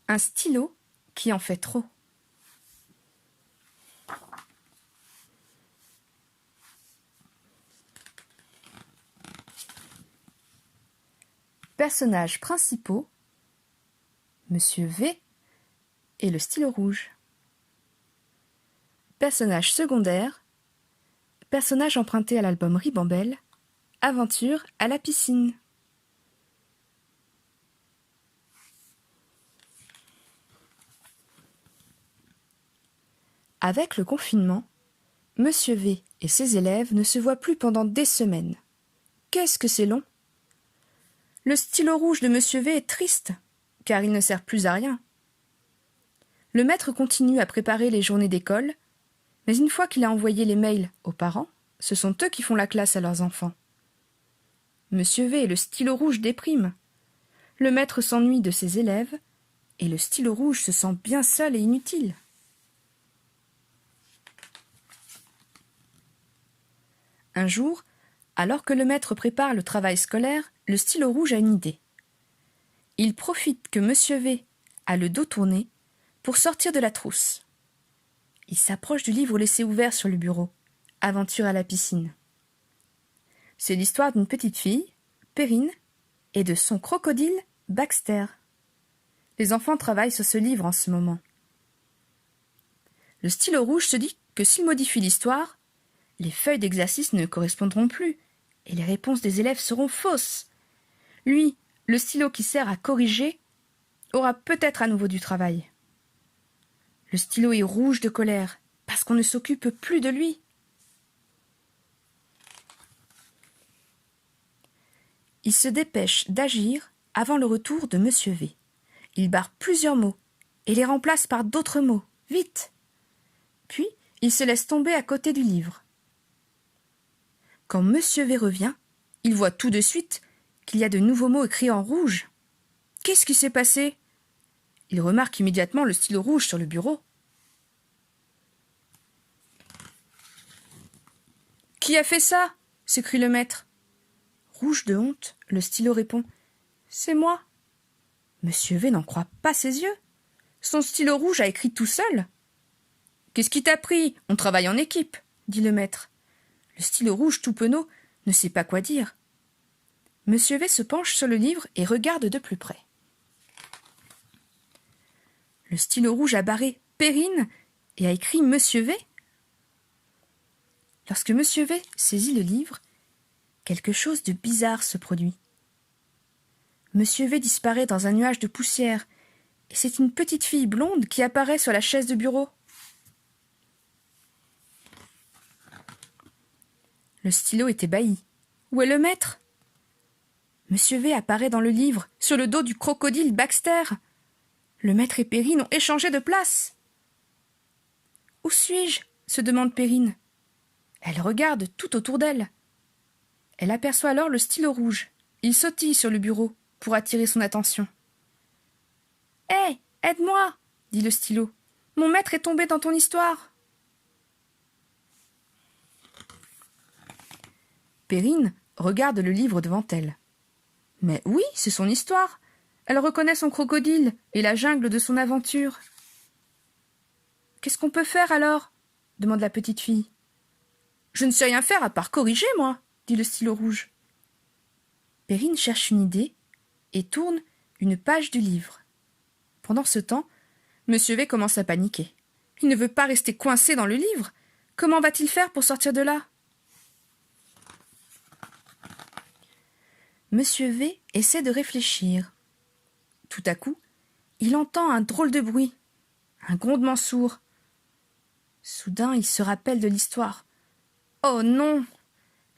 Un stylo qui en fait trop. Personnages principaux, Monsieur V et le stylo rouge. Personnages secondaires, personnage emprunté à l'album Ribambelle, aventure à la piscine. Avec le confinement, Monsieur V et ses élèves ne se voient plus pendant des semaines. Qu'est-ce que c'est long! Le stylo rouge de Monsieur V est triste, car il ne sert plus à rien. Le maître continue à préparer les journées d'école, mais une fois qu'il a envoyé les mails aux parents, ce sont eux qui font la classe à leurs enfants. Monsieur V et le stylo rouge dépriment. Le maître s'ennuie de ses élèves, et le stylo rouge se sent bien seul et inutile. Un jour, alors que le maître prépare le travail scolaire, le stylo rouge a une idée. Il profite que Monsieur V a le dos tourné pour sortir de la trousse. Il s'approche du livre laissé ouvert sur le bureau, Aventure à la piscine. C'est l'histoire d'une petite fille, Perrine, et de son crocodile, Baxter. Les enfants travaillent sur ce livre en ce moment. Le stylo rouge se dit que s'il modifie l'histoire, les feuilles d'exercice ne correspondront plus et les réponses des élèves seront fausses. Lui, le stylo qui sert à corriger, aura peut-être à nouveau du travail. Le stylo est rouge de colère parce qu'on ne s'occupe plus de lui. Il se dépêche d'agir avant le retour de Monsieur V. Il barre plusieurs mots et les remplace par d'autres mots. Vite! Puis, il se laisse tomber à côté du livre. Quand Monsieur V revient, il voit tout de suite qu'il y a de nouveaux mots écrits en rouge. Qu'est-ce qui s'est passé? Il remarque immédiatement le stylo rouge sur le bureau. « Qui a fait ça ?» s'écrie le maître. Rouge de honte, le stylo répond « C'est moi !» Monsieur V n'en croit pas ses yeux. Son stylo rouge a écrit tout seul. « Qu'est-ce qui t'a pris? On travaille en équipe !» dit le maître. Le stylo rouge tout penaud ne sait pas quoi dire. Monsieur V se penche sur le livre et regarde de plus près. Le stylo rouge a barré Perrine et a écrit Monsieur V. Lorsque Monsieur V saisit le livre, quelque chose de bizarre se produit. Monsieur V disparaît dans un nuage de poussière et c'est une petite fille blonde qui apparaît sur la chaise de bureau. Le stylo est ébahi. Où est le maître? Monsieur V apparaît dans le livre, sur le dos du crocodile Baxter. Le maître et Perrine ont échangé de place. Où suis-je? Se demande Perrine. Elle regarde tout autour d'elle. Elle aperçoit alors le stylo rouge. Il sautille sur le bureau pour attirer son attention. « Hé, aide-moi !» dit le stylo. « Mon maître est tombé dans ton histoire. » Perrine regarde le livre devant elle. Mais oui, c'est son histoire. Elle reconnaît son crocodile et la jungle de son aventure. « Qu'est-ce qu'on peut faire alors ?» demande la petite fille. « Je ne sais rien faire à part corriger, moi !» dit le stylo rouge. Perrine cherche une idée et tourne une page du livre. Pendant ce temps, Monsieur V commence à paniquer. Il ne veut pas rester coincé dans le livre. Comment va-t-il faire pour sortir de là? Monsieur V essaie de réfléchir. Tout à coup, il entend un drôle de bruit, un grondement sourd. Soudain, il se rappelle de l'histoire. Oh non!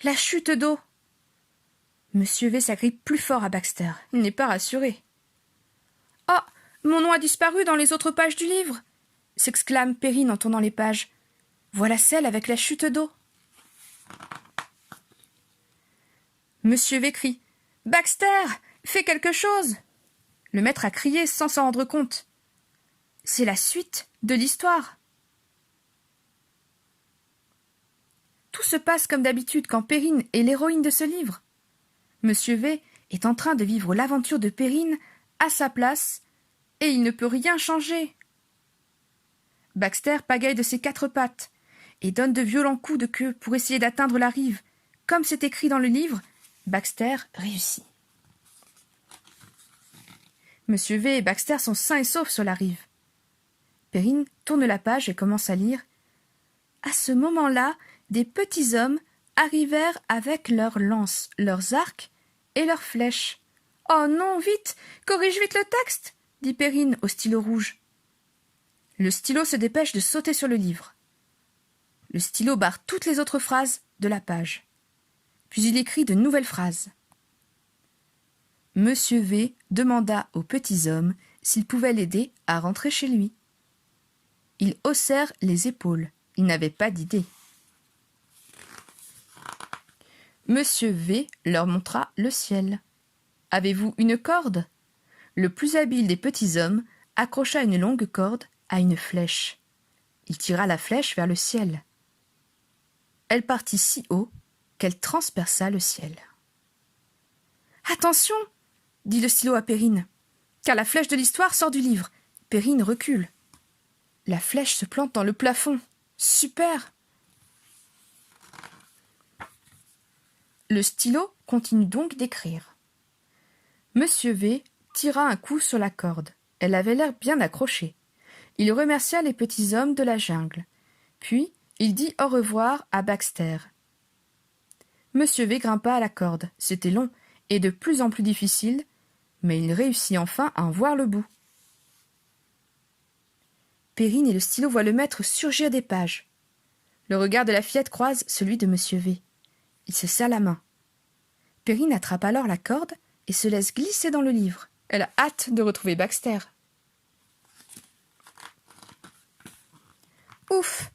La chute d'eau! Monsieur V s'agrippe plus fort à Baxter. Il n'est pas rassuré. « Oh! Mon nom a disparu dans les autres pages du livre !» s'exclame Perrine en tournant les pages. « Voilà celle avec la chute d'eau !» Monsieur V crie. « Baxter! Fais quelque chose !» Le maître a crié sans s'en rendre compte. C'est la suite de l'histoire. Tout se passe comme d'habitude quand Perrine est l'héroïne de ce livre. Monsieur V est en train de vivre l'aventure de Perrine à sa place et il ne peut rien changer. Baxter pagaille de ses 4 pattes et donne de violents coups de queue pour essayer d'atteindre la rive. Comme c'est écrit dans le livre, Baxter réussit. Monsieur V et Baxter sont sains et saufs sur la rive. Perrine tourne la page et commence à lire. À ce moment-là, des petits hommes arrivèrent avec leurs lances, leurs arcs et leurs flèches. « Oh non, vite, corrige vite le texte !» dit Perrine au stylo rouge. Le stylo se dépêche de sauter sur le livre. Le stylo barre toutes les autres phrases de la page. Puis il écrit de nouvelles phrases. Monsieur V demanda aux petits hommes s'ils pouvaient l'aider à rentrer chez lui. Ils haussèrent les épaules. Ils n'avaient pas d'idée. Monsieur V leur montra le ciel. « Avez-vous une corde ?» Le plus habile des petits hommes accrocha une longue corde à une flèche. Il tira la flèche vers le ciel. Elle partit si haut qu'elle transperça le ciel. « Attention !» dit le stylo à Perrine, car la flèche de l'histoire sort du livre. Perrine recule. La flèche se plante dans le plafond. Super! Le stylo continue donc d'écrire. Monsieur V tira un coup sur la corde. Elle avait l'air bien accrochée. Il remercia les petits hommes de la jungle. Puis, il dit au revoir à Baxter. Monsieur V grimpa à la corde. C'était long et de plus en plus difficile, mais il réussit enfin à en voir le bout. Perrine et le stylo voient le maître surgir des pages. Le regard de la fillette croise celui de Monsieur V. Il se serre la main. Perrine attrape alors la corde et se laisse glisser dans le livre. Elle a hâte de retrouver Baxter. Ouf!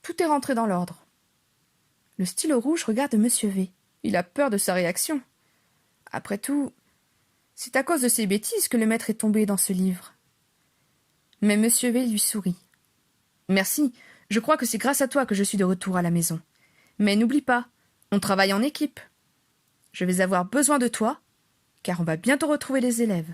Tout est rentré dans l'ordre. Le stylo rouge regarde Monsieur V. Il a peur de sa réaction. Après tout, c'est à cause de ses bêtises que le maître est tombé dans ce livre. Mais Monsieur V lui sourit. « Merci, je crois que c'est grâce à toi que je suis de retour à la maison. Mais n'oublie pas, on travaille en équipe. Je vais avoir besoin de toi, car on va bientôt retrouver les élèves. »